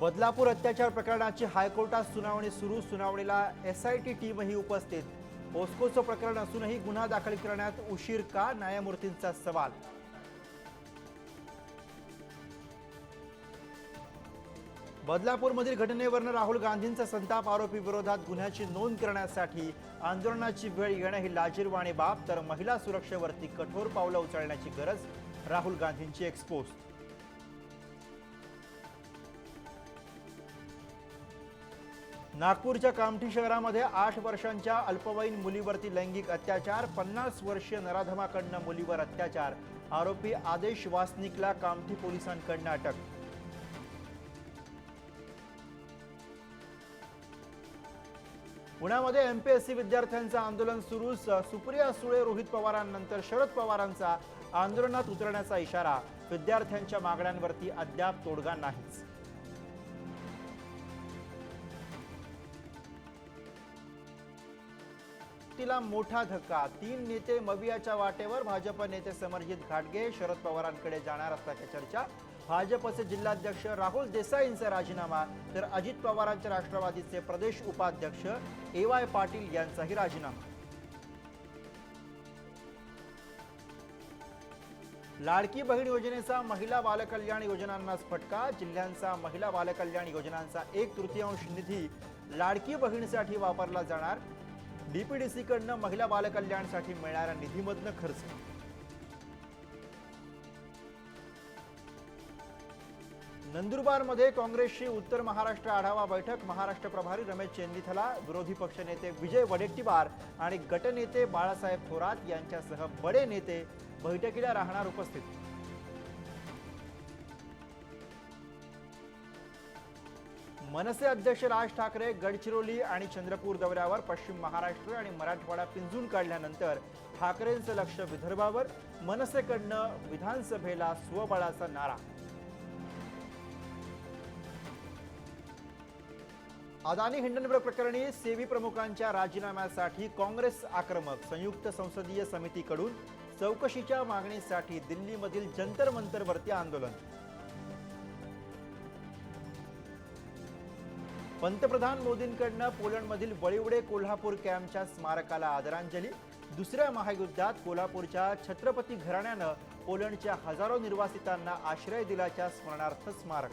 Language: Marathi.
बदलापूर अत्याचार प्रकरणाची हायकोर्टात सुनावणी सुरू। सुनावणीला एसआयटी टीमही उपस्थित। पोस्कोचं प्रकरण असूनही गुन्हा दाखल करण्यात उशीर का? न्यायमूर्तींचा सवाल। बदलापूरमधील घटनेवरून राहुल गांधींचा संताप। आरोपी विरोधात गुन्ह्याची नोंद करण्यासाठी आंदोलनाची वेळ येणं ही लाजिरवाणी बाब, तर महिला सुरक्षेवरती कठोर पावलं उचलण्याची गरज। राहुल गांधींची एक्सपोज। नागपूरच्या कामठी शहरामध्ये 8 वर्षांच्या अल्पवयीन मुलीवरती लैंगिक अत्याचार। 50 वर्षीय नराधमाकडनं मुलीवर अत्याचार। आरोपी आदेश वासनिकला कामठी पोलिसांकडनं अटक। पुण्यामध्ये एमपीएससी विद्यार्थ्यांचं आंदोलन सुरू। सुप्रिया सुळे, रोहित पवारांनंतर शरद पवारांचा आंदोलनात उतरण्याचा इशारा। विद्यार्थ्यांच्या मागण्यांवरती अद्याप तोडगा नाहीच। तिला मोठा धक्का। 3 नेते मवियाच्या वाटेवर। भाजप नेते समरजित घाटगे शरद पवारांकडे जाणार असल्याची चर्चा। भाजपचे जिल्हाध्यक्ष राहुल देसाईंचा राजीनामा, तर अजित पवारांच्या राष्ट्रवादीचे प्रदेश उपाध्यक्ष ए.वाय. पाटील यांचाही राजीनामा। लाडकी बहीण योजनेचा महिला बालकल्याण योजनांनाच फटका। जिल्ह्यांचा महिला बालकल्याण योजनांचा 1/3 निधी लाडकी बहीणसाठी वापरला जाणार। डीपीडीसीकडनं महिला बालकल्याणसाठी मिळणाऱ्या निधीमधनं खर्च। नंदुरबारमध्ये काँग्रेसची उत्तर महाराष्ट्र आढावा बैठक। महाराष्ट्र प्रभारी रमेश चेन्नीथला, विरोधी पक्षनेते विजय वडेट्टीवार आणि गटनेते बाळासाहेब थोरात यांच्यासह बडे नेते बैठकीला राहणार उपस्थित। मनसे अध्यक्ष राज ठाकरे गडचिरोली आणि चंद्रपूर दौऱ्यावर। पश्चिम महाराष्ट्र आणि मराठवाडा पिंजून काढल्यानंतर ठाकरेंचं लक्ष विदर्भावर। मनसेकडनं विधानसभेला स्वबळाचा नारा। अदानी हिंडनबर्ग प्रकरणी सेबी प्रमुखांच्या राजीनाम्यासाठी काँग्रेस आक्रमक। संयुक्त संसदीय समितीकडून चौकशीच्या मागणीसाठी दिल्लीमधील जंतर मंतरवरती आंदोलन। पंतप्रधान मोदींकडनं पोलंडमधील वळिवडे कोल्हापूर कॅम्पच्या स्मारकाला आदरांजली। दुसऱ्या महायुद्धात कोल्हापूरच्या छत्रपती घराण्यानं पोलंडच्या हजारो निर्वासितांना आश्रय दिल्याच्या स्मरणार्थ स्मारक।